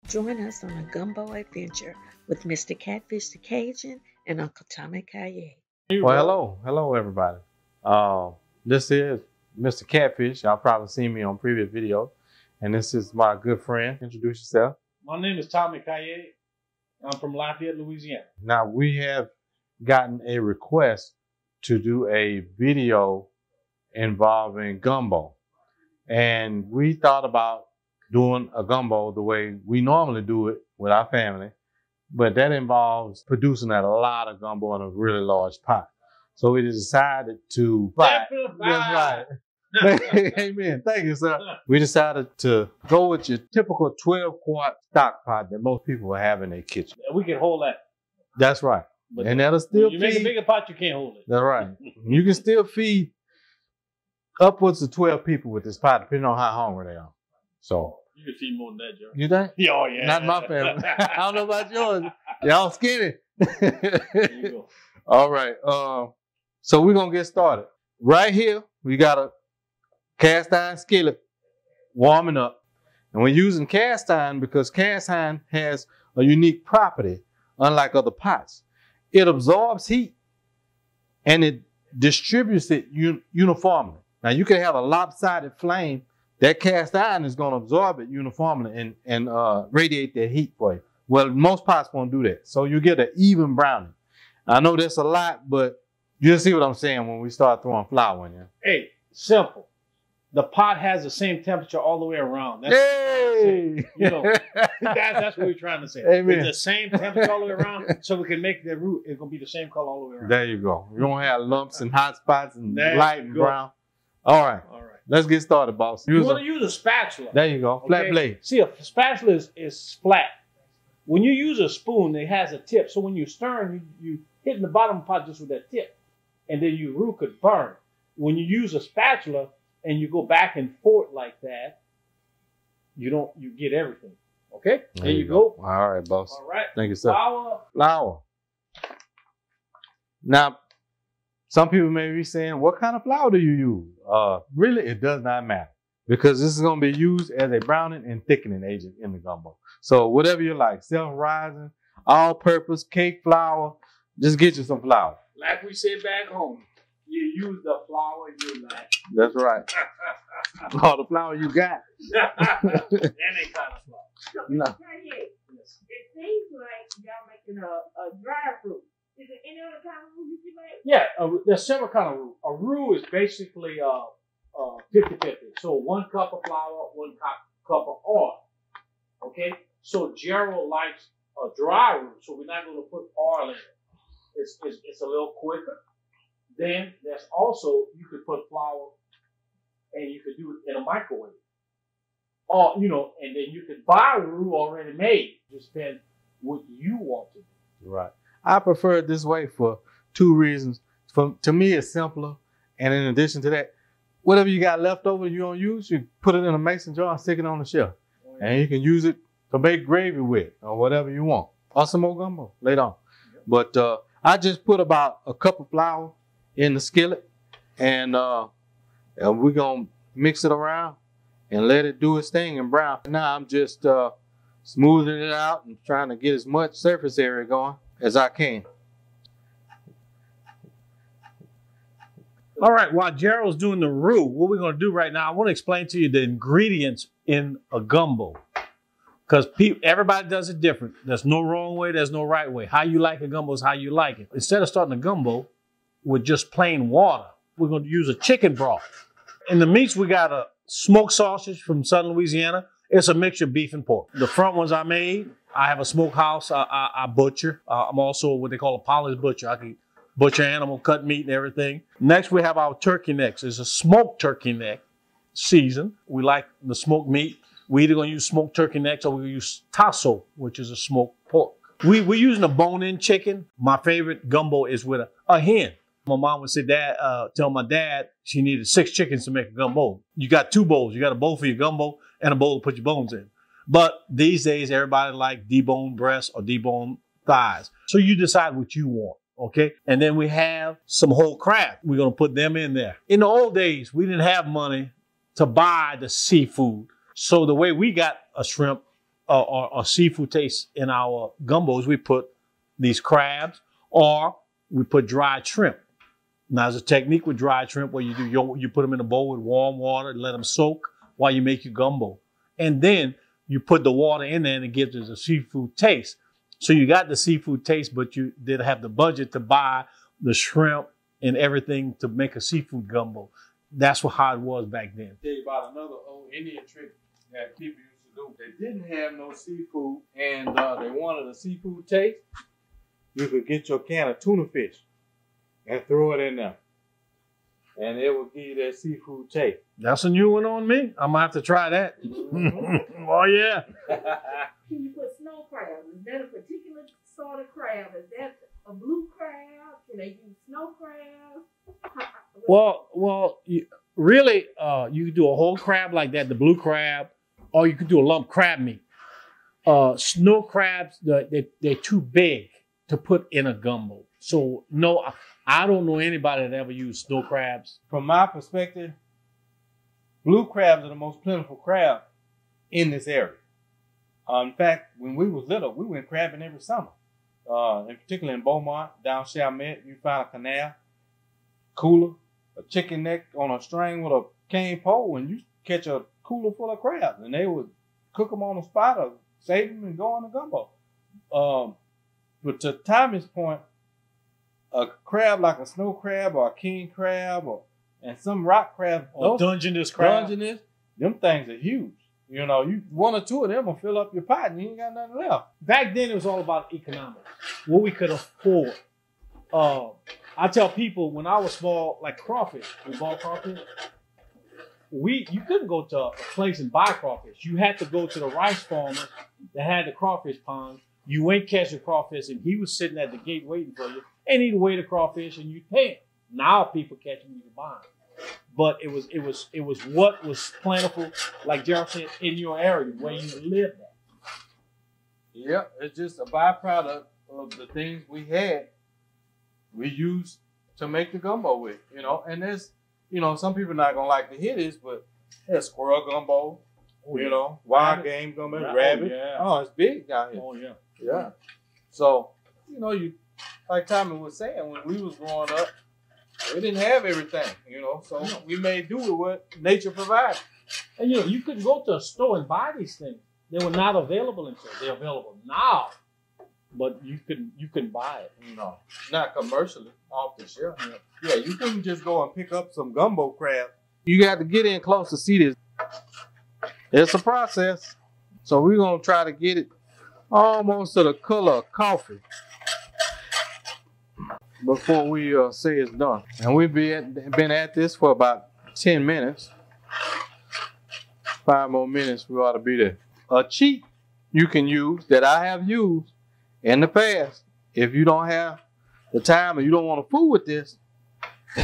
Join us on a gumbo adventure with Mr. Catfish the Cajun and Uncle Tommy Caillé. Well, hello everybody. This is Mr. Catfish. Y'all probably seen me on previous videos. And this is my good friend. Introduce yourself. My name is Tommy Caillé. I'm from Lafayette, Louisiana. Now, we have gotten a request to do a video involving gumbo. And we thought about doing a gumbo the way we normally do it with our family. But that involves producing a lot of gumbo in a really large pot. So we decided to... That's right. Amen. Thank you, sir. We decided to go with your typical 12-quart stock pot that most people have in their kitchen. We can hold that. That's right. But and that'll still you make a bigger pot, you can't hold it. That's right. You can still feed upwards of 12 people with this pot, depending on how hungry they are. So you can feed more than that, Joe. You think? Yeah, oh, yeah. Not my family. I don't know about yours. Y'all skinny. There you go. All right. So we're gonna get started. Right here, we got a cast iron skillet warming up. And we're using cast iron because cast iron has a unique property, unlike other pots. It absorbs heat and it distributes it uniformly. Now, you can have a lopsided flame. That cast iron is going to absorb it uniformly and radiate that heat for you. Well, most pots won't do that. So you get an even browning. I know that's a lot, but you'll see what I'm saying when we start throwing flour in there. Hey, simple. The pot has the same temperature all the way around. That's you know, that's what we're trying to say. Amen. It's the same temperature all the way around, so we can make the roux. It's gonna be the same color all the way around. There you go. You don't have lumps and hot spots and There light you and go. brown. All right. All right. Let's get started, boss. You want to use a spatula. There you go. Flat Okay? blade. See, a spatula is flat. When you use a spoon, it has a tip. So when you stir, you hit in the bottom of the pot just with that tip, and then your roux could burn. When you use a spatula and you go back and forth like that, you get everything. Okay? There you go. All right, boss. All right. Thank you, sir. Flour. Now, some people may be saying, what kind of flour do you use? Really, it does not matter because this is going to be used as a browning and thickening agent in the gumbo. So whatever you like, self-rising, all-purpose, cake flour, just get you some flour. Like we said back home, you use the flour you like. That's right. All the flour you got. That ain't kind of flour. No. Yes. It seems like y'all making a dry roux. Is there any other kind of roux you can make? Yeah, there's several kind of roux. A roux is basically 50-50. So 1 cup of flour, 1 cup of oil. Okay? So Gerald likes a dry roux, so we're not going to put oil in it. It's a little quicker. Then there's also, you could put flour and you could do it in a microwave. Or, and then you could buy roux already made. Just depends what you want to do. Right. I prefer it this way for 2 reasons. To me, it's simpler. And in addition to that, whatever you got left over you don't use, you put it in a mason jar and stick it on the shelf. Oh, yeah. And you can use it to make gravy with or whatever you want. Or some more gumbo later on. Yeah. But I just put about a cup of flour in the skillet. And we're going to mix it around and let it do its thing and brown. Now I'm just smoothing it out and trying to get as much surface area going as I can. All right, while Gerald's doing the roux, what we're going to do right now, I want to explain to you the ingredients in a gumbo. Because everybody does it different. There's no wrong way, there's no right way. How you like a gumbo is how you like it. Instead of starting a gumbo with just plain water, we're going to use a chicken broth. In the meats, we got a smoked sausage from southern Louisiana. It's a mixture of beef and pork. The front ones I made, I have a smokehouse I butcher. I'm also what they call a polished butcher. I can butcher animal, cut meat and everything. Next, we have our turkey necks. It's a smoked turkey neck season. We like the smoked meat. We're either going to use smoked turkey necks or we're going to use tasso, which is a smoked pork. We're using a bone-in chicken. My favorite gumbo is with a hen. My mom would say, tell my dad she needed 6 chickens to make a gumbo. You got 2 bowls. You got a bowl for your gumbo and a bowl to put your bones in. But these days, everybody like deboned breasts or deboned thighs. So you decide what you want, okay? And then we have some whole crab. We're going to put them in there. In the old days, we didn't have money to buy the seafood. So the way we got a shrimp or seafood taste in our gumbos, we put these crabs or we put dried shrimp. Now, there's a technique with dried shrimp where you put them in a bowl with warm water, let them soak while you make your gumbo. And then you put the water in there and it gives it a seafood taste. So you got the seafood taste, but you didn't have the budget to buy the shrimp and everything to make a seafood gumbo. That's how it was back then. I'll tell you about another old Indian trick that people used to do. They didn't have no seafood and they wanted a seafood taste. You could get your can of tuna fish and throw it in there. And it will give you that seafood taste. That's a new one on me. I'm gonna have to try that. Oh yeah. Can you put snow crab? Is that a particular sort of crab? Is that a blue crab? Can they use snow crab? Well, really, you could do a whole crab like that, the blue crab, or you could do a lump crab meat. Snow crabs, they're too big to put in a gumbo. So no, I don't know anybody that ever used snow crabs. From my perspective, blue crabs are the most plentiful crab in this area. In fact, when we was little, we went crabbing every summer. In particular in Beaumont, down Chalmette, you find a canal, cooler, a chicken neck on a string with a cane pole, and you catch a cooler full of crabs, and they would cook them on the spot or save them and go on the gumbo. But to Tommy's point, a crab like a snow crab or a king crab and some rock crab or Dungeness crab. Them things are huge. You know, you one or two of them will fill up your pot and you ain't got nothing left. Back then, it was all about economics, what we could afford. I tell people when I was small, like crawfish, we bought crawfish. You couldn't go to a place and buy crawfish. You had to go to the rice farmer that had the crawfish pond. You went catch the crawfish, and he was sitting at the gate waiting for you, and he'd weigh the crawfish, and you'd pay him. Now people catch them, you can buy them. But it was what was plentiful, like Gerald said, in your area where you lived at. Yeah, it's just a byproduct of the things we had. We used to make the gumbo with, you know. And there's, you know, some people not gonna like to hear this, but there's squirrel gumbo, you know, wild game gumbo, rabbit. Oh, it's big down here. Oh yeah, yeah. So, you know, like Tommy was saying, when we was growing up, we didn't have everything, you know, so we made do with what nature provided. And you know, you couldn't go to a store and buy these things. They were not available in stores. They're available now, but you couldn't buy it. No, not commercially off the shelf. Yeah, you couldn't just go and pick up some gumbo crab. You got to get in close to see this. It's a process. So we're going to try to get it almost to the color of coffee before we say it's done. And we've been at this for about 10 minutes. 5 more minutes, we ought to be there. A cheat you can use that I have used in the past, if you don't have the time and you don't want to fool with this,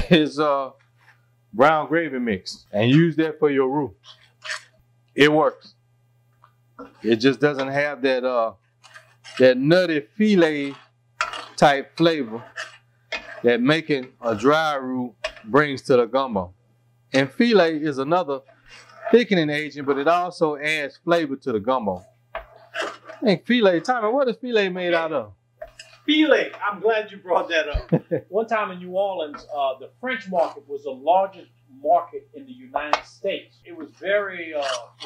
is brown gravy mix. And use that for your roux. It works. It just doesn't have that that nutty filet type flavor that making a dry roux brings to the gumbo. And filet is another thickening agent, but it also adds flavor to the gumbo. I think filet, Tommy, what is filet made out of? Filet, I'm glad you brought that up. One time in New Orleans, the French market was the largest market in the United States. It was very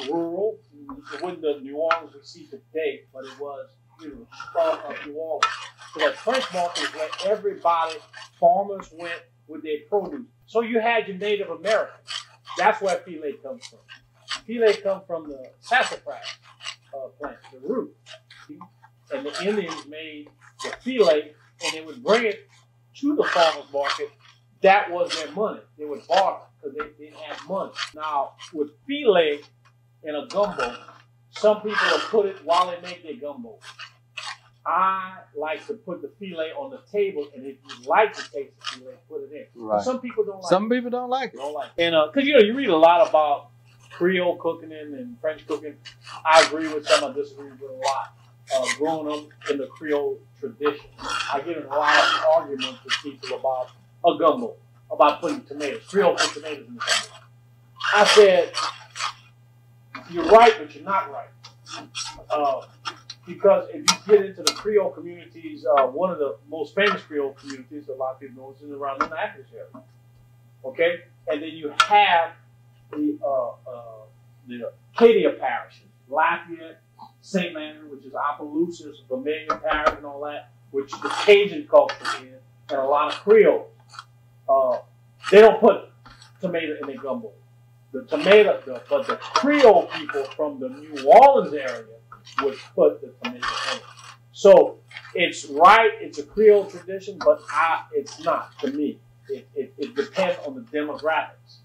rural. It wasn't the New Orleans we see today, but it was, you know, start of New Orleans. So that French market is where everybody, farmers went with their produce. So you had your Native Americans. That's where filet comes from. Filet comes from the sassafras plant, the root. And the Indians made the filet, and they would bring it to the farmer's market. That was their money. They would barter because they didn't have money. Now, with filet in a gumbo, some people will put it while they make their gumbo. I like to put the filet on the table, and if you like the taste of filet, put it in. Right. Some people don't like it. Some people don't like it. And because, you know, you read a lot about Creole cooking and French cooking. I agree with some, I disagree with a lot. Growing up in the Creole tradition, I get in a lot of arguments with people about a gumbo, about putting tomatoes. Creole put tomatoes in the gumbo. I said, you're right, but you're not right. Because if you get into the Creole communities, one of the most famous Creole communities, a lot of people know, is around the Natchez area. Okay, and then you have the Acadia parishes, Lafayette, St. Leonard, which is Opelousas, Vermilion Parish, and all that, which the Cajun culture is, and a lot of Creoles. They don't put tomato in their gumbo. But the Creole people from the New Orleans area would put the tomato in it. So it's right, it's a Creole tradition, but it's not to me. It depends on the demographics.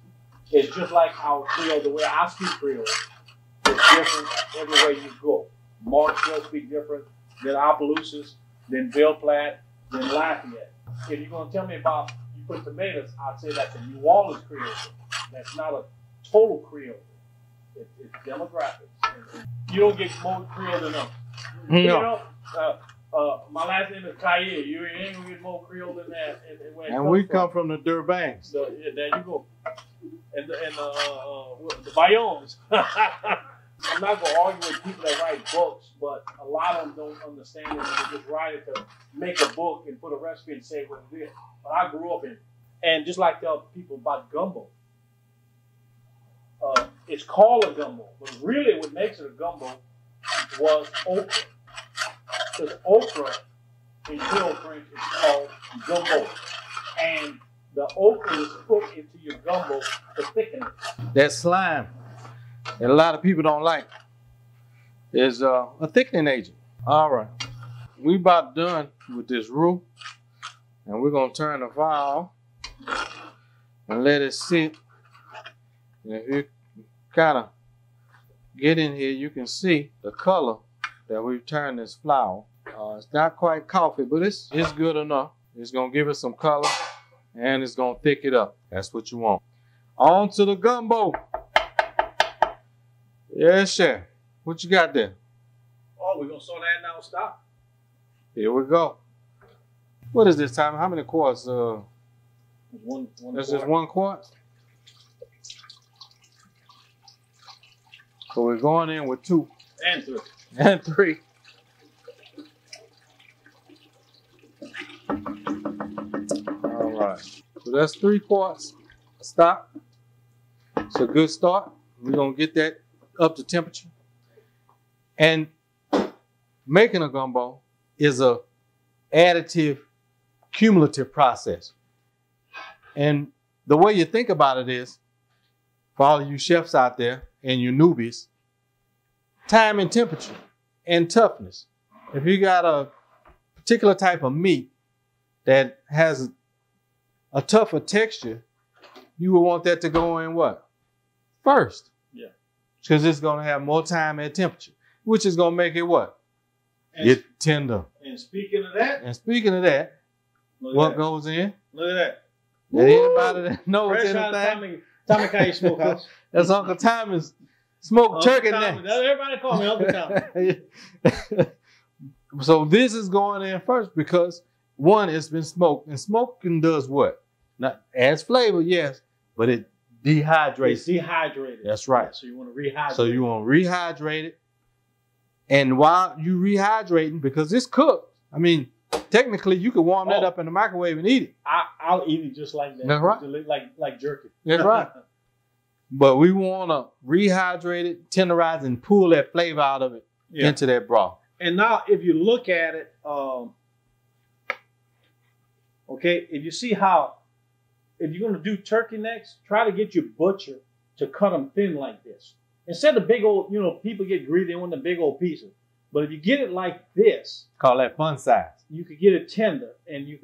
It's just like our Creole, the way I speak Creole is different everywhere you go. Marksville speak different than Opelousas, than Ville Platte, than Lafayette. If you're going to tell me about you put tomatoes, I'd say that's a New Orleans Creole. That's not a total Creole. It's demographics. You don't get more Creole than us. No. You know, my last name is Kaye. You ain't gonna get more Creole than that. And we come from the Durbanks. So, yeah, there you go. And the Bayons. I'm not gonna argue with people that write books, but a lot of them don't understand it. They just write it to make a book and put a recipe and say what it is. But I grew up in it. And just like tell people about gumbo. It's called a gumbo, but really what makes it a gumbo was okra. Because okra in Creole French is called gumbo. And the okra is put into your gumbo to thicken it. That slime that a lot of people don't like is a thickening agent. All right. We about done with this roux. And we're going to turn the fire and let it sit. And if you kind of get in here, you can see the color that we've turned this flour. It's not quite coffee, but it's good enough. It's going to give it some color and it's going to thick it up. That's what you want. On to the gumbo. Yes, chef. What you got there? Oh, we're going to saw that now. Stop. Here we go. What is this time? How many quarts? One That's just 1 quart? So we're going in with 2. And 3. And 3. All right. So that's 3 quarts. Stop. It's a good start. We're going to get that up to temperature. And making a gumbo is a additive, cumulative process. And the way you think about it is, for all of you chefs out there and you newbies, time and temperature and toughness. If you got a particular type of meat that has a tougher texture, you would want that to go in what? First. Yeah. Because it's going to have more time at temperature, which is going to make it what? Get tender. And speaking of that, what goes in? Look at that. And anybody that knows Fresh anything? Tommy Kaye Smokehouse. That's Uncle Tommy's smoked turkey neck. Everybody call me Uncle Tommy. So this is going in first because one, it's been smoked, and smoking does what? Not adds flavor, yes, but it dehydrates. It's dehydrated. That's right. So you want to rehydrate. So you want to rehydrate it, and while you rehydrating, because it's cooked, I mean, technically you could warm that up in the microwave and eat it. I'll eat it just like that. That's right. Like jerky. That's right. But we want to rehydrate it, tenderize, and pull that flavor out of it into that broth. And now, if you look at it, okay, if you see how, if you're going to do turkey necks, try to get your butcher to cut them thin like this. Instead of big old, people get greedy, they want the big old pieces. But if you get it like this, call that fun size. You could get it tender, and you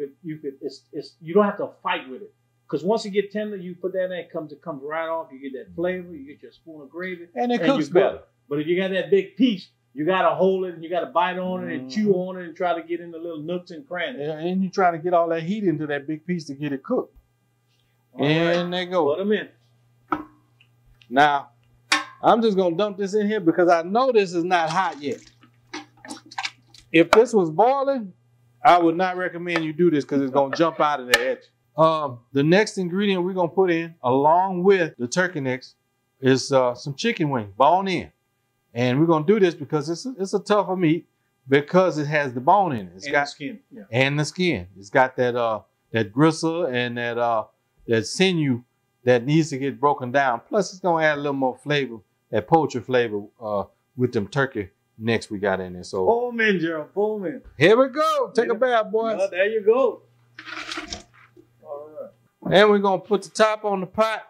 don't have to fight with it. Because once you get tender, you put that in, it comes right off. You get that flavor, you get your spoon of gravy, and it cooks better. But if you got that big piece, you got to hold it, and you got to bite on it, and chew on it, and try to get in the little nooks and crannies. Yeah, and you try to get all that heat into that big piece to get it cooked. And they go. Put them in. Now, I'm just going to dump this in here because I know this is not hot yet. If this was boiling, I would not recommend you do this because it's going to jump out of the edge. The next ingredient we're going to put in, along with the turkey necks, is some chicken wings, bone in. And we're gonna do this because it's a tougher meat because it has the bone in it. It's got the skin. Yeah. And the skin. It's got that gristle and that sinew that needs to get broken down. Plus, it's gonna add a little more flavor, that poultry flavor with them turkey necks we got in there. So pull them in, Gerald. Pull them in. Here we go. Take a bath, boys. There you go. All right. And we're gonna put the top on the pot,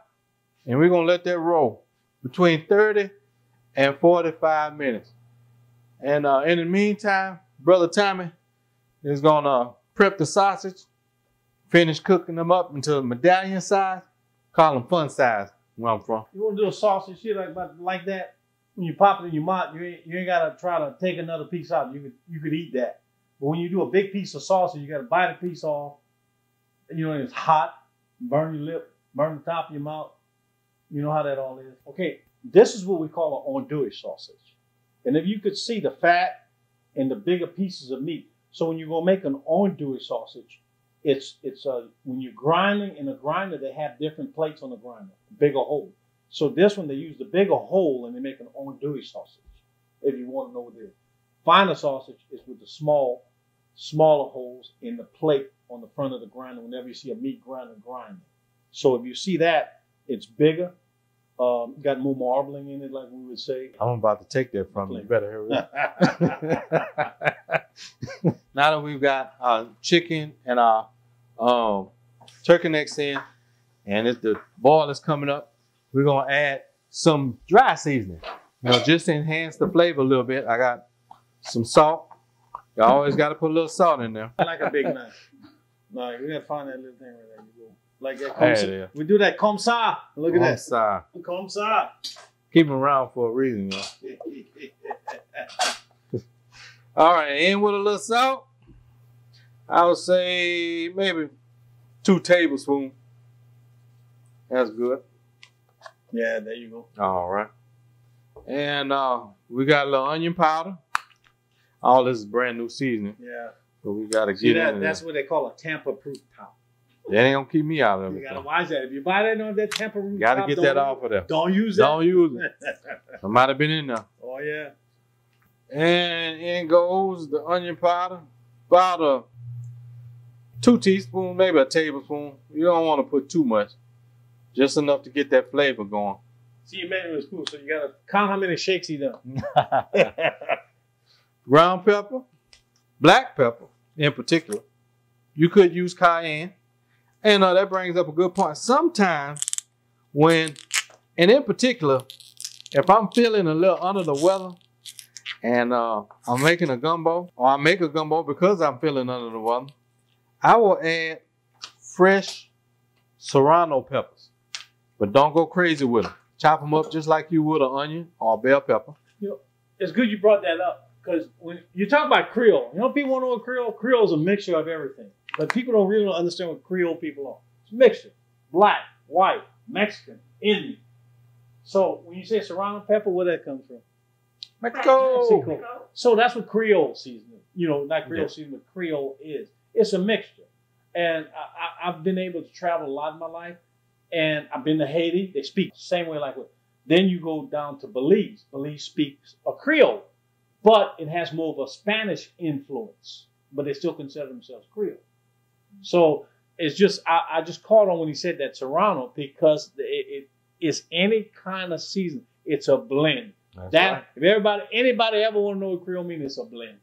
and we're gonna let that roll between 30 and 45 minutes. And in the meantime, Brother Tommy is gonna prep the sausage, finish cooking them up into medallion size. Call them fun size where I'm from. You want to do a sausage shit like that? When you pop it in your mouth, you ain't gotta try to take another piece out. You could eat that. But when you do a big piece of sausage, you gotta bite a piece off. You know, it's hot, burn your lip, burn the top of your mouth. You know how that all is. Okay, this is what we call an andouille sausage. And if you could see the fat and the bigger pieces of meat. So when you're gonna make an andouille sausage, it's when you're grinding in a grinder, they have different plates on the grinder, bigger hole. So this one, they use the bigger hole and they make an andouille sausage, if you want to know what it is. Finer sausage is with the smaller holes in the plate on the front of the grinder whenever you see a meat grinder grinding. So if you see that, it's bigger, got more marbling in it, like we would say. I'm about to take that from you. You better hurry up. Now that we've got our chicken and our turkey necks in, and the boil is coming up, we're gonna add some dry seasoning, just to enhance the flavor a little bit. I got some salt. You always got to put a little salt in there. I like a big knife. No, you gotta find that little thing right there. You go like that. We do that comme ça. Look at that. Comme ça. Keep them around for a reason, All right, in with a little salt. I would say maybe 2 tablespoons. That's good. Yeah, there you go. All right. And we got a little onion powder. All this is brand new seasoning. Yeah. So we got to get in. That's what they call a tamper-proof powder. That ain't going to keep me out of it. You got to watch that. If you buy that on that tamper-proof powder, got to get that off of there. Don't use that. Don't use it. I might have been in there. Oh, yeah. And in goes the onion powder. About 2 teaspoons, maybe a tablespoon. You don't want to put too much. Just enough to get that flavor going. See, you made it with a spoon, so you got to count how many shakes he done. Ground pepper, black pepper in particular. You could use cayenne. And that brings up a good point. Sometimes and in particular, if I'm feeling a little under the weather and I'm making a gumbo, or I make a gumbo because I'm feeling under the weather, I will add fresh serrano peppers. But don't go crazy with them. Chop them up just like you would an onion or a bell pepper. It's good you brought that up, because when you talk about Creole, people want to know what Creole. Creole is a mixture of everything. But people don't really understand what Creole people are. It's a mixture. Black, white, Mexican, Indian. So when you say serrano pepper, where that comes from? Mexico. So that's what Creole seasoning, not Creole seasoning, but Creole is. It's a mixture. And I've been able to travel a lot in my life. And I've been to Haiti. They speak the same way like what. Then you go down to Belize. Belize speaks a Creole, but it has more of a Spanish influence. But they still consider themselves Creole. So it's just, I just caught on when he said that serrano, because it is any kind of season. It's a blend. Right. If anybody ever want to know what Creole means, it's a blend.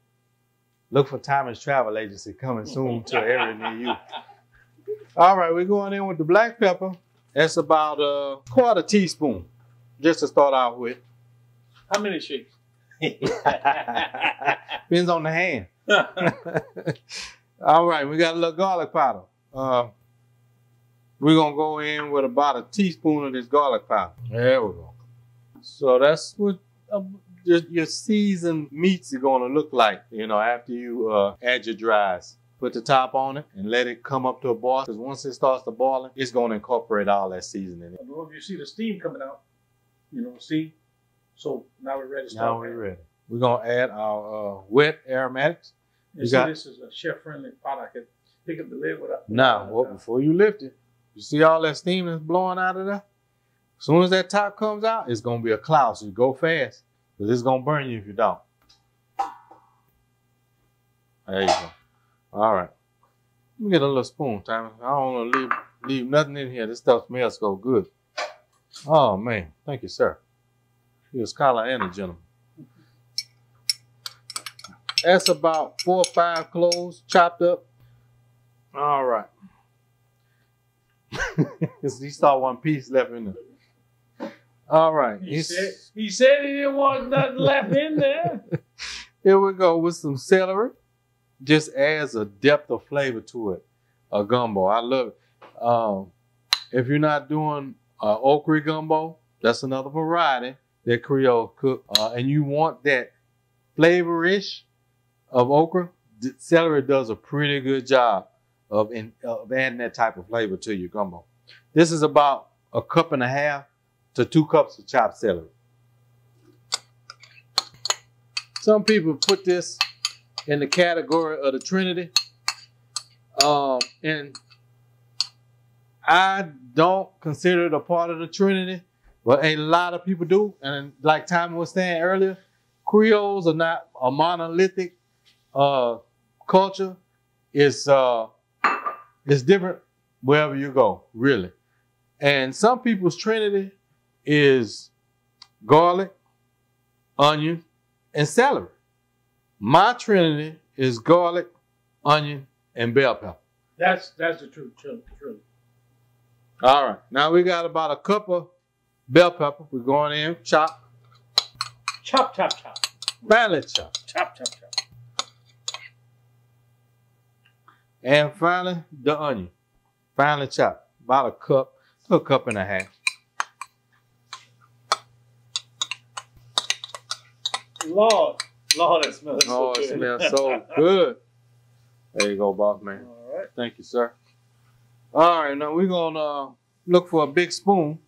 Look for Tommy's Travel Agency coming soon to an area near you. All right, we're going in with the black pepper. That's about a 1/4 teaspoon, just to start out with. How many shakes? Depends on the hand. All right, we got a little garlic powder. We're going to go in with about a teaspoon of this garlic powder. There we go. So that's what your seasoned meats are going to look like, after you add your dries. Put the top on it and let it come up to a boil. Because once it starts to boiling, it's going to incorporate all that seasoning. I don't know if you see the steam coming out. See? So now we're ready to start. Now we're ready. We're going to add our wet aromatics. This is a chef-friendly pot. I could pick up the lid without... Now, before you lift it, you see all that steam that's blowing out of there? As soon as that top comes out, it's going to be a cloud. So you go fast. Because it's going to burn you if you don't. There you go. All right. Let me get a little spoon, Tommy. I don't want to leave nothing in here. This stuff smells so good. Oh, man. Thank you, sir. He was scholar and a gentleman. That's about 4 or 5 cloves chopped up. All right. He saw one piece left in there. All right. He said he didn't want nothing left in there. Here we go with some celery. Just adds a depth of flavor to it. A gumbo. I love it. If you're not doing okra gumbo, that's another variety that Creole cook. And you want that flavorish of okra, celery does a pretty good job of adding that type of flavor to your gumbo. This is about 1.5 cups to 2 cups of chopped celery. Some people put this in the category of the Trinity. And I don't consider it a part of the Trinity, but a lot of people do. And like Tommy was saying earlier, Creoles are not a monolithic culture. It's different wherever you go, really. And some people's Trinity is garlic, onion, and celery. My Trinity is garlic, onion, and bell pepper. That's the truth. All right. Now we got about 1 cup of bell pepper. We're going in, chop. Chop, chop, chop. Finely chop. Chop, chop, chop. And finally, the onion. Finely chop. About 1 cup to 1.5 cups. Lord, it smells so good. Oh, it smells so good. There you go, boss man. All right. Thank you, sir. All right, now we're going to look for a big spoon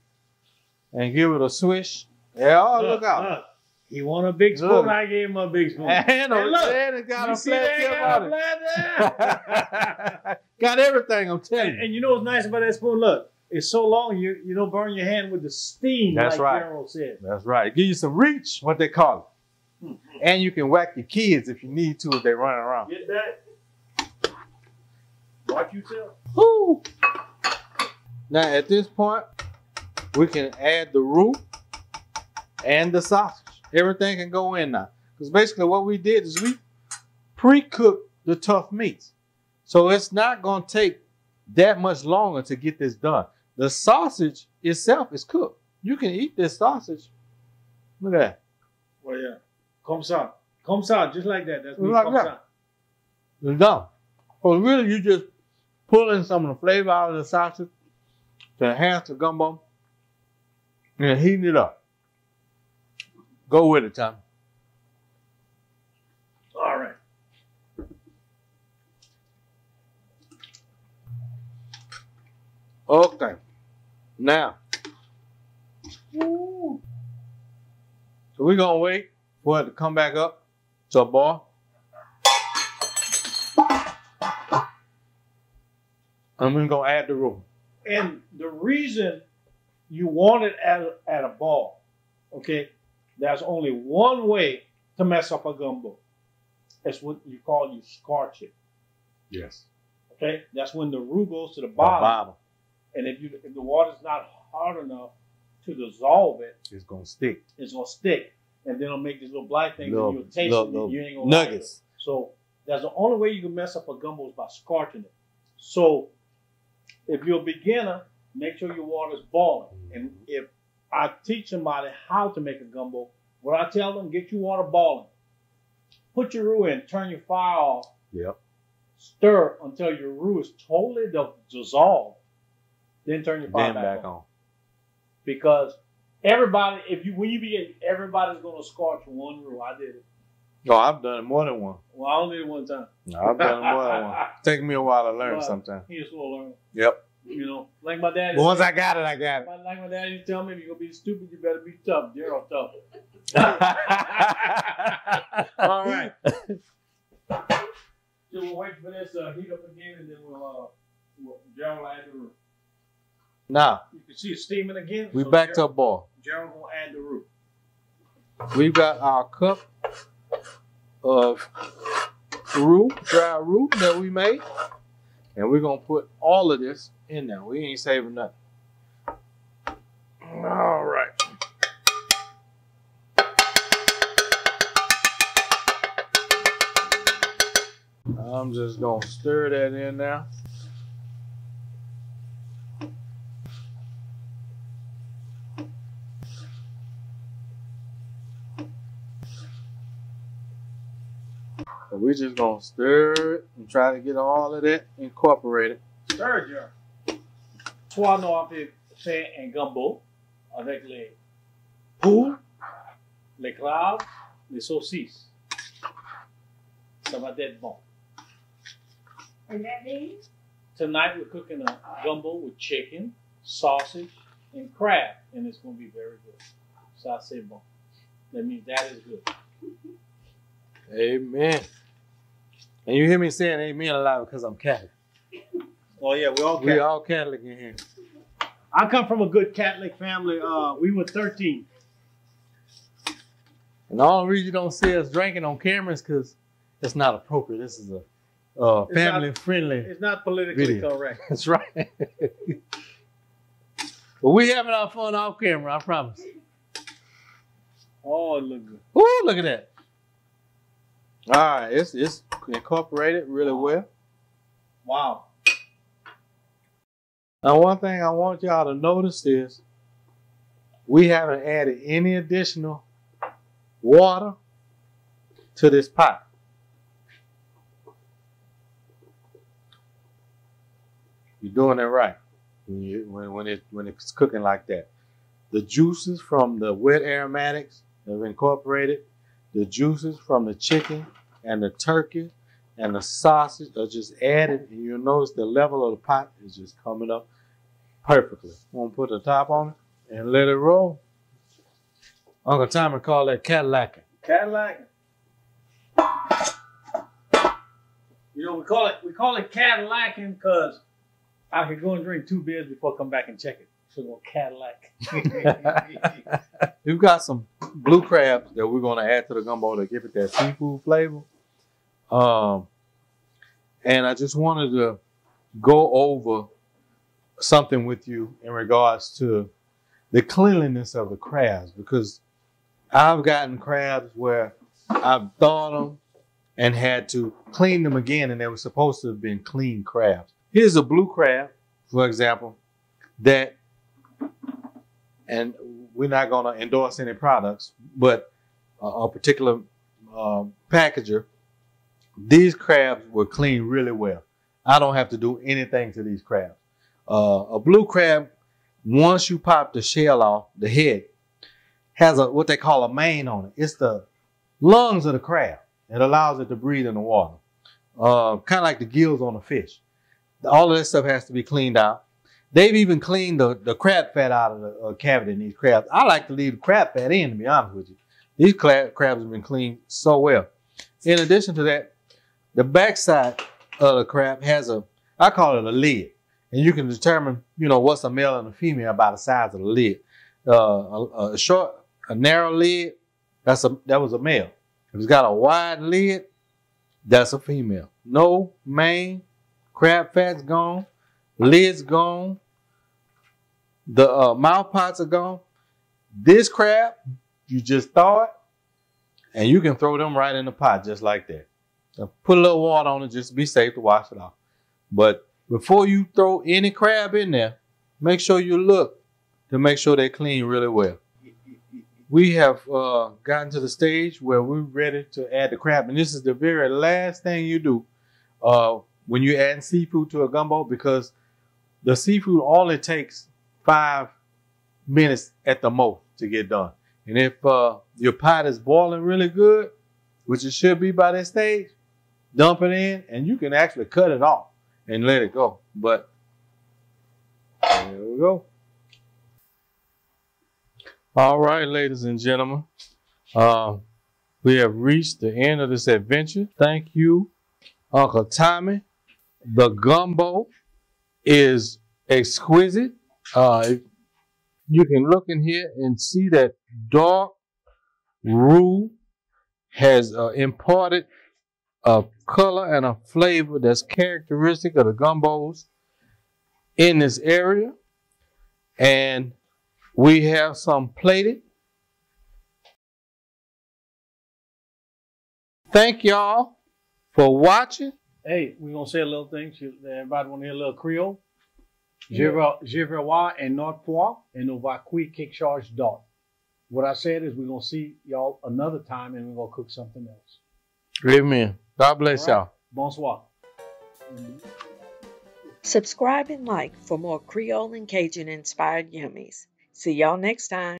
and give it a swish. Yeah, look out. He want a big spoon, I gave him a big spoon. And look, it got a flat tip on it. Got everything, I'm telling you. And you know what's nice about that spoon? Look, it's so long, you don't burn your hand with the steam. That's like right. Gerald said. That's right. Give you some reach, what they call it. And you can whack your kids if you need to if they run around. Get that? Watch yourself. Woo. Now at this point, we can add the roux and the sausage. Everything can go in now. Because basically what we did is we pre-cooked the tough meats. So it's not going to take that much longer to get this done. The sausage itself is cooked. You can eat this sausage. Look at that. Well, yeah. Comme ça. Comme ça, just like that. That's me, like comme that. ça. It's done. So really you just pulling some of the flavor out of the sausage to enhance the gumbo and heating it up. Go with it, Tom. All right. Okay. Now, so we're going to wait for it to come back up to a boil. And we're going to add the roux. And the reason you want it at a ball, okay, there's only one way to mess up a gumbo. It's what you scorch it. Yes. Okay? That's when the roux goes to the bottom. And if the water's not hard enough to dissolve it, it's going to stick. It's going to stick. And then it'll make these little black things and you'll taste it. You ain't going to like it. So that's the only way you can mess up a gumbo is by scorching it. So if you're a beginner, make sure your water's boiling. And if I teach somebody how to make a gumbo, what I tell them, get your water boiling. Put your roux in, turn your fire off. Yep. Stir until your roux is totally dissolved. Then turn your fire back on. Because everybody, when you begin, everybody's going to scorch one roux. I did it. Oh, I've done it more than one. Well, I only did it one time. No, I've done it more than one. Take me a while to learn sometimes. He's slow learner. Yep. You know, like my dad. But once I got it, I got it. Like my dad used to tell me, if you're going to be stupid, you better be tough. Gerald tough. All right. So we'll wait for this heat up again, and then Gerald will add the roux. Now, you can see it steaming again. We back to a boil. Gerald will add the roux. we've got our cup of roux, dry roux that we made. And we're going to put all of this in there. We ain't saving nothing. All right. I'm just going to stir that in now. We're just going to stir it and try to get all of that incorporated. Stir, jar. Soit on peut faire un gumbo avec les poux, les cloves, les saucisses. Ça va être bon. And that means? Tonight we're cooking a gumbo with chicken, sausage, and crab, and it's going to be very good. Ça c'est bon. That means that is good. Amen. And you hear me saying amen a lot because I'm Catholic. Oh yeah, we all Catholic. We all Catholic in here. I come from a good Catholic family. We were 13. And the only reason you don't see us drinking on camera is because it's not appropriate. This is a family-friendly. It's not politically video. correct. That's right. But we having our fun off camera, I promise. Oh, look good. Ooh, look at that. All right, it's incorporated really well. Wow. Now, one thing I want y'all to notice is we haven't added any additional water to this pot. You're doing it right when it's cooking like that. The juices from the wet aromatics have incorporated. The juices from the chicken and the turkey and the sausage are just added, and you'll notice the level of the pot is just coming up perfectly. I'm gonna put the top on it and let it roll. Uncle Tommy called that Cadillac. Cadillac. You know, we call it Cadillac because I could go and drink 2 beers before I come back and check it. So we'll Cadillac. We've got some blue crabs that we're going to add to the gumbo to give it that seafood flavor. And I just wanted to go over something with you in regards to the cleanliness of the crabs, because I've gotten crabs where I've thawed them and had to clean them again, and they were supposed to have been clean crabs. Here's a blue crab, for example, that, and we're not going to endorse any products, but a particular packager, these crabs were cleaned really well. I don't have to do anything to these crabs. A blue crab, once you pop the shell off, the head has what they call a mane on it. It's the lungs of the crab. It allows it to breathe in the water. Kind of like the gills on a fish. All of that stuff has to be cleaned out. They've even cleaned the crab fat out of the cavity in these crabs. I like to leave the crab fat in, to be honest with you. These crabs have been cleaned so well. In addition to that, the backside of the crab has I call it a lid. And you can determine, what's a male and a female by the size of the lid. A narrow lid, that was a male. If it's got a wide lid, that's a female. No mane, crab fat's gone, lid's gone, the mouth pots are gone. This crab, you just thaw it, and you can throw them right in the pot just like that. Now, put a little water on it just to be safe to wash it off. But before you throw any crab in there, make sure you look to make sure they clean really well. We have gotten to the stage where we're ready to add the crab. And this is the very last thing you do when you're adding seafood to a gumbo, because the seafood only takes 5 minutes at the most to get done. And if your pot is boiling really good, which it should be by this stage, dump it in, and you can actually cut it off and let it go. But there we go. All right, ladies and gentlemen, we have reached the end of this adventure. Thank you, Uncle Tommy. The gumbo is exquisite. You can look in here and see that dark Roux has imparted a color and a flavor that's characteristic of the gumbos in this area. And we have some plated. Thank y'all for watching. Hey, we're going to say a little thing. Everybody want to hear a little Creole? Je vais voir un autre fois et on va cuire quelque chose d'autre. What I said is we're going to see y'all another time and we're going to cook something else. Amen. God bless y'all. Bonsoir. Subscribe and like for more Creole and Cajun inspired yummies. See y'all next time.